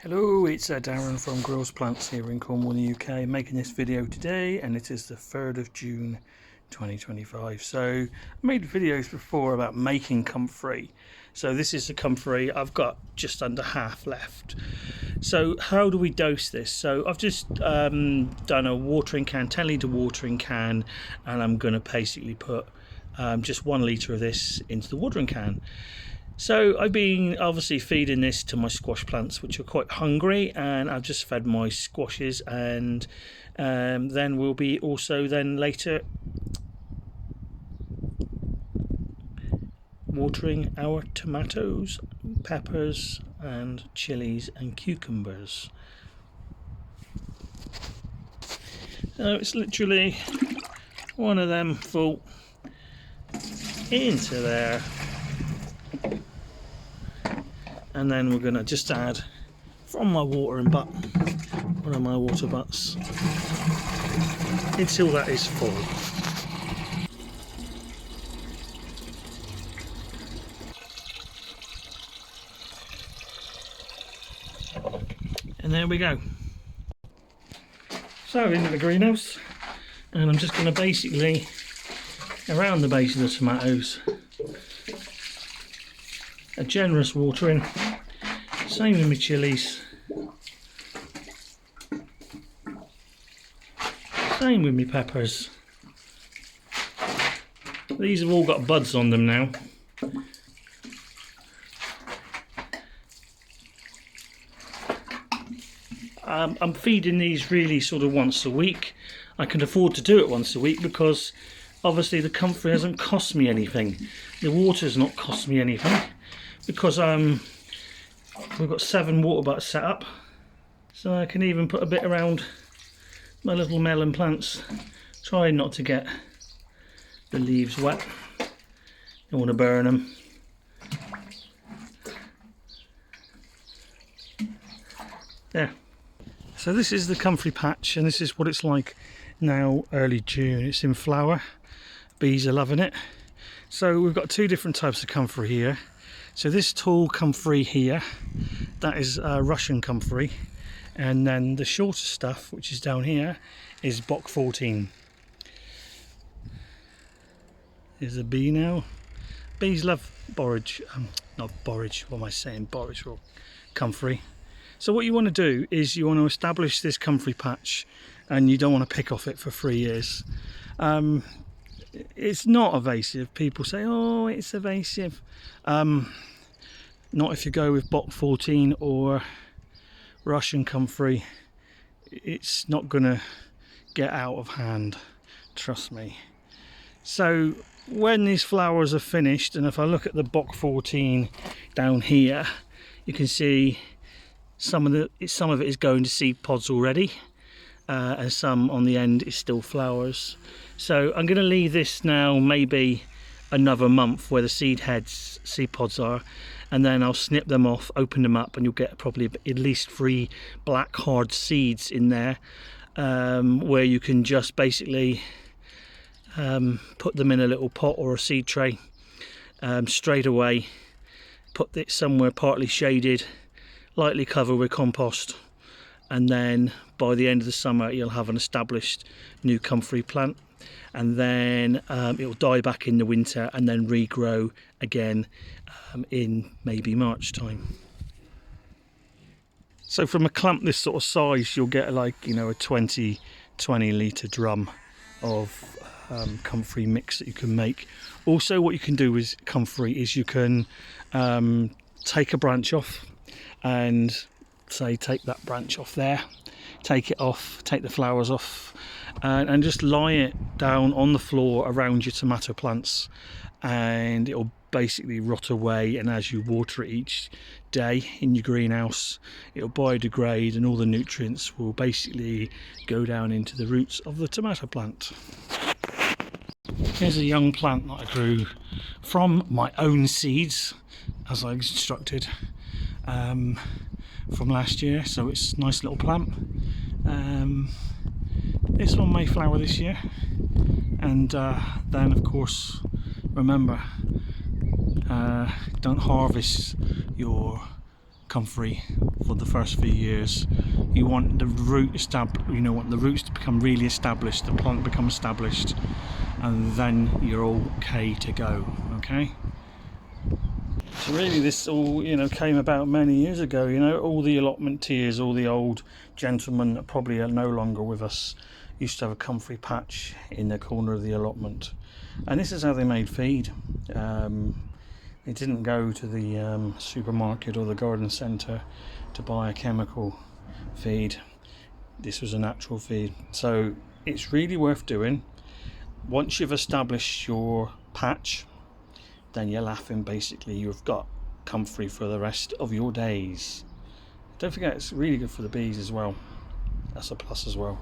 Hello, it's Darren from Grows Plants here in Cornwall, the UK, making this video today, and it is the 3rd of June 2025. So I made videos before about making comfrey. So this is the comfrey. I've got just under half left. So how do we dose this? So I've just done a watering can, 10 litre watering can, and I'm going to basically put just 1 litre of this into the watering can. So I've been obviously feeding this to my squash plants, which are quite hungry, and I've just fed my squashes, and then we'll be also then later watering our tomatoes, peppers and chilies and cucumbers. So it's literally one of them full into there. And then we're going to just add from my watering butt, one of my water butts, until that is full. And there we go. So into the greenhouse, and I'm just going to basically, around the base of the tomatoes, a generous watering. Same with my chilies. Same with my peppers. These have all got buds on them now. I'm feeding these really sort of once a week. I can afford to do it once a week because obviously the comfrey hasn't cost me anything. The water's not cost me anything. Because we've got 7 water butts set up, so I can even put a bit around my little melon plants, trying not to get the leaves wet. Don't want to burn them. There. So this is the comfrey patch, and this is what it's like now, early June. It's in flower. Bees are loving it. So we've got 2 different types of comfrey here. So this tall comfrey here, that is Russian comfrey, and then the shorter stuff, which is down here, is Bok 14. There's a bee now. Bees love borage, not borage, what am I saying, borage or comfrey. So what you want to do is you want to establish this comfrey patch, and you don't want to pick off it for 3 years. It's not evasive. People say, oh, it's evasive. Not if you go with Bok 14 or Russian comfrey. It's not going to get out of hand, trust me. So when these flowers are finished, and if I look at the Bok 14 down here, you can see some of it is going to seed pods already, and some on the end is still flowers. So I'm going to leave this now maybe another month where the seed pods are, and then I'll snip them off, open them up, and you'll get probably at least 3 black hard seeds in there, where you can just basically put them in a little pot or a seed tray straight away, put it somewhere partly shaded, lightly cover with compost, and then by the end of the summer you'll have an established new comfrey plant, and then it'll die back in the winter and then regrow again in maybe March time. So from a clump this sort of size, you'll get like, you know, a 20 litre drum of comfrey mix that you can make. Also, what you can do with comfrey is you can take a branch off, and say take that branch off there, take it off, take the flowers off, and just lie it down on the floor around your tomato plants, and it'll basically rot away. And as you water it each day in your greenhouse, it'll biodegrade, and all the nutrients will basically go down into the roots of the tomato plant. Here's a young plant that I grew from my own seeds, as I instructed, from last year. So it's a nice little plant. This one may flower this year, and then of course remember, don't harvest your comfrey for the first few years. You want the want the roots to become really established, the plant become established, and then you're okay to go. Okay. So really, this all came about many years ago. All the allotment tiers, all the old gentlemen that probably are no longer with us, used to have a comfrey patch in the corner of the allotment, and this is how they made feed. They didn't go to the supermarket or the garden centre to buy a chemical feed. This was a natural feed, so it's really worth doing. Once you've established your patch, then you're laughing. Basically, you've got comfrey for the rest of your days. Don't forget, it's really good for the bees as well. That's a plus as well.